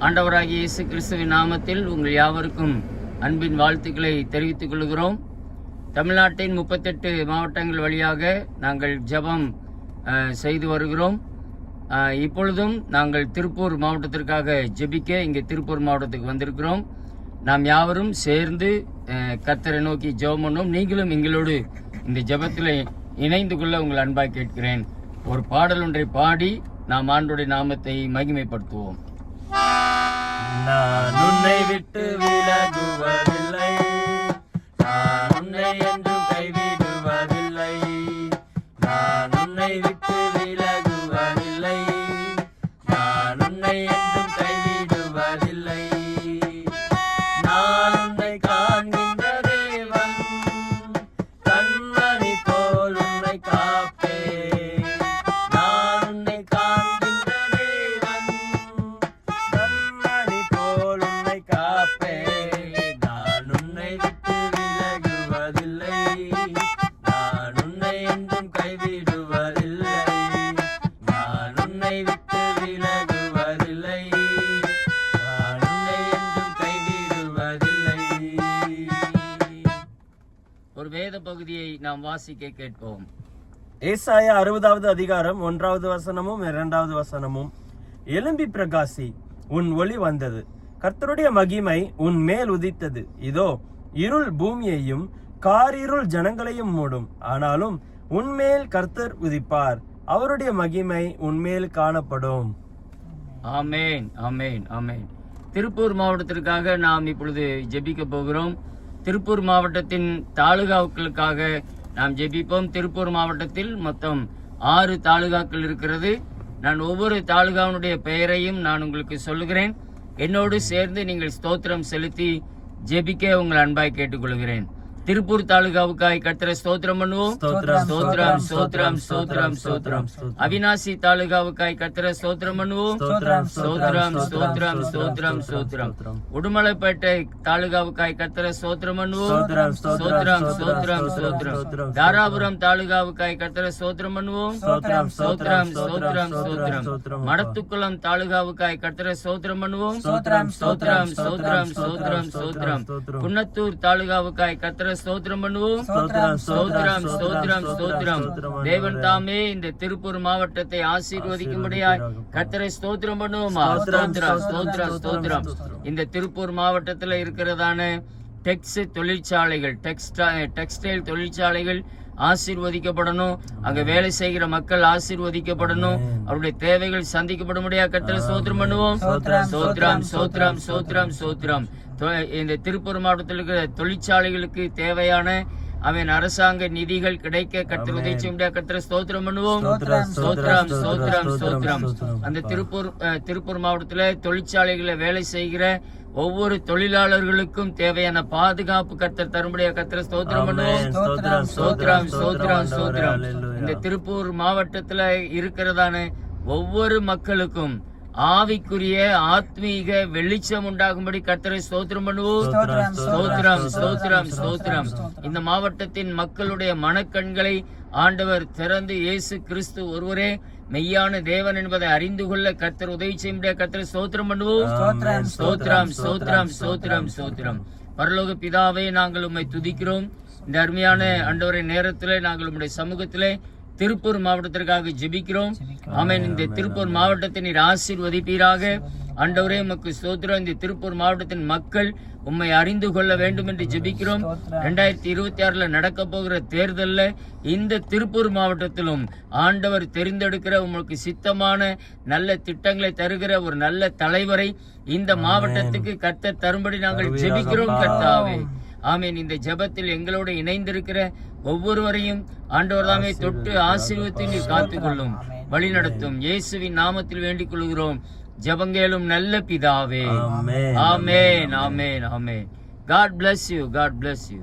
ஆண்டவராகிய இயேசு கிறிஸ்துவின் நாமத்தில் உங்கள் யாவருக்கும் அன்பின் வாழ்த்துக்களை தெரிவித்துக் கொள்கிறோம். தமிழ்நாட்டின் 38 மாவட்டங்கள் வழியாக நாங்கள் ஜெபம் செய்து வருகிறோம். இப்பொழுதும் நாங்கள் திருப்பூர் மாவட்டத்திற்காக ஜெபிக்க இங்கே திருப்பூர் மாவட்டத்துக்கு வந்திருக்கிறோம். நாம் யாவரும் சேர்ந்து கர்த்தரை நோக்கி ஜெபம் பண்ணோம். நீங்களும் எங்களோடு இந்த ஜெபத்தில் இணைந்து கொள்ள உங்கள் அன்பாய் கேட்கிறேன். ஒரு பாடல் ஒன்றை பாடி நாம் ஆண்டவருடைய நாமத்தை மகிமைப்படுத்துவோம். நான் உன்னை விட்டு விலகுவதில்லை, நான் உன்னை என்றும் கைவிடுவதில்லை, நான் உன்னை விட்டு விலகுவதில்லை, நான் உன்னை என்றும் கைவிடுவதில்லை. நான் உன்னை காண்கின்ற தேவன், கண்மணி போல் உன்னை காப்பேன். நான் உன்னை காண்கின்ற தேவன், கண்மணி போல் உன்னை காப்பேன். நான் உன்னை விட்டு விலகுவதில்லை, நான் உன்னை என்றும் கைவிடுவதில்லை, நான் உன்னை விட்டு விலகுவதில்லை, நான் உன்னை என்றும் கைவிடுவதில்லை. ஒரு வேத பகுதியை நாம் வாசிக்க கேட்போம். ஏசாயா 60வது அதிகாரம் 1வது வசனமும் 2வது வசனமும். எழும்பி பிரகாசி, உன் ஒளி வந்தது, கர்த்தருடைய மகிமை உன் மேல் உதித்தது. இதோ இருள் பூமியையும் காரிருள் ஜனங்களையும் மூடும், ஆனாலும் உன்மேல் கர்த்தர் உதிப்பார், அவருடைய மகிமை உன்மேல் காணப்படும். ஆமேன், ஆமேன், ஆமேன். திருப்பூர் மாவட்டத்திற்காக நாம் இப்பொழுது ஜெபிக்க போகிறோம். திருப்பூர் மாவட்டத்தின் தாலுகாக்களுக்காக நாம் ஜெபிப்போம். திருப்பூர் மாவட்டத்தில் மொத்தம் 6 தாலுகாக்கள் இருக்கிறது. நான் ஒவ்வொரு தாலுகாவுடைய பெயரையும் நான் உங்களுக்கு சொல்லுகிறேன். என்னோடு சேர்ந்து நீங்கள் ஸ்தோத்திரம் செலுத்தி ஜெபிக்க உங்கள் அன்பாய் கேட்டுக்கொள்கிறேன். திருப்பூர் தாலுகாவுக்காய் கர்த்தரை ஸ்தோத்திரம் பண்ணுவோம். ஸ்தோத்திரம், ஸ்தோத்திரம், ஸ்தோத்திரம், ஸ்தோத்திரம். அவினாசி தாலுகாவுக்காய் கர்த்தரை ஸ்தோத்திரம் பண்ணுவோம். ஸ்தோத்திரம், ஸ்தோத்திரம், ஸ்தோத்திரம், ஸ்தோத்திரம். உடுமலைப்பேட்டை தாலுகாவுக்காய் கர்த்தரை ஸ்தோத்திரம் பண்ணுவோம். ஸ்தோத்திரம், ஸ்தோத்திரம், ஸ்தோத்திரம். தாராபுரம் தாலுகாவுக்காய் கர்த்தரை ஸ்தோத்திரம் பண்ணுவோம். ஸ்தோத்திரம், ஸ்தோத்திரம், ஸ்தோத்திரம். மடத்துக்குளம் தாலுகாவுக்காய் கர்த்தரை ஸ்தோத்திரம் பண்ணுவோம். ஸ்தோத்திரம், ஸ்தோத்திரம், ஸ்தோத்திரம், ஸ்தோத்திரம். குன்னத்தூர் தாலுகாவுக்காய் கர்த்தரை ஸ்தோத்திரம் பண்ணுவோம். ஸ்தோத்திரம், ஸ்தோத்திரம், ஸ்தோத்திரம். தேவன் தாமே இந்த திருப்பூர் மாவட்டத்தை ஆசீர்வதிக்கும்படியாய் கர்த்தரை ஸ்தோத்திரம் பண்ணுவோமா? ஸ்தோத்திரம், ஸ்தோத்திரம், ஸ்தோத்திரம். இந்த திருப்பூர் மாவட்டத்தில் இருக்கிறதான தொழிற்சாலைகள், டெக்ஸ்டைல் தொழிற்சாலைகள் ஆசீர்வதிக்கப்படணும். அங்க வேலை செய்கிற மக்கள் ஆசீர்வதிக்கப்படணும். அவருடைய தேவைகள் சந்திக்கப்படும்படியா கர்த்தரை ஸ்தோத்திரம் பண்ணுவோம். ஸ்தோத்திரம், ஸ்தோத்திரம், ஸ்தோத்திரம், ஸ்தோத்திரம். இந்த திருப்பூர் மாவட்டத்தில் இருக்கிற தொழிற்சாலைகளுக்கு தேவையான அரசாங்க நிதிகள் கிடைக்க கர்த்தர் உதவி செய்ய கர்த்தரை ஸ்தோத்திரம் பண்ணுவோம். ஸ்தோத்திரம், ஸ்தோத்திரம், ஸ்தோத்திரம். அந்த திருப்பூர் மாவட்டத்துல தொழிற்சாலைகளை வேலை செய்கிற ஒவ்வொரு தொழிலாளர்களுக்கும் தேவையான பாதுகாப்பு கர்த்தர் தரும்படியா கர்த்தரை ஸ்தோத்திரம் பண்ணுவோம். ஸ்தோத்திரம், ஸ்தோத்திரம், ஸ்தோத்திரம். இந்த திருப்பூர் மாவட்டத்துல இருக்கிறதான ஒவ்வொரு மக்களுக்கும் ஆவிக்குரிய ஆத்மீக வெளிச்சம் உண்டாகும்படி கர்த்தரை ஸ்தோத்திரம் பண்ணுவோம். ஸ்தோத்திரம், ஸ்தோத்திரம், ஸ்தோத்திரம். இந்த மாவட்டத்தின் மக்களுடைய மனக்கண்களை ஆண்டவர் திறந்து இயேசு கிறிஸ்து ஒருவரே மெய்யான தேவன் என்பதை அறிந்து கொள்ள கர்த்தர் உதவி செய்ய கர்த்தரை ஸ்தோத்திரம் பண்ணுவோம். ஸ்தோத்திரம், ஸ்தோத்திரம், ஸ்தோத்திரம், ஸ்தோத்திரம். பரலோக பிதாவே, நாங்கள் உம்மை துதிக்கிறோம். இந்த அருமையான ஆண்டவரை நேரத்திலே நாங்கள் உம்முடைய சமூகத்திலே திருப்பூர் மாவட்டத்திற்காக ஜெபிக்கிறோம். ஆமென். இந்த திருப்பூர் மாவட்டத்தை நீர் ஆசீர்வதிப்பீராக. ஆண்டவரே உமக்கு ஸ்தோத்திரம். இந்த திருப்பூர் மாவட்டத்தின் மக்கள் உம்மை அறிந்து கொள்ள வேண்டும் என்று ஜெபிக்கிறோம். 2026 நடக்க போகிற தேர்தலில் இந்த திருப்பூர் மாவட்டத்திலும் ஆண்டவர் தெரிந்தெடுக்கிற உங்களுக்கு சித்தமான நல்ல திட்டங்களை தருகிற ஒரு நல்ல தலைவரை இந்த மாவட்டத்துக்கு கர்த்தர் தரும்படி நாங்கள் ஜெபிக்கிறோம் கர்த்தாவே. ஆமீன். இந்த ஜெபத்தில் எங்களோடு இணைந்திருக்கிற ஒவ்வொருவரையும் ஆண்டவர் தாமே தொட்டு ஆசீர்வதித்து நீர் காத்துக்கொள்ளும், வழி நடத்தும். இயேசுவின் நாமத்தில் வேண்டிக் கொள்கிறோம் ஜெபங்கேளும் நல்ல பிதாவே. ஆமென், ஆமென், ஆமென். God bless you. God bless you.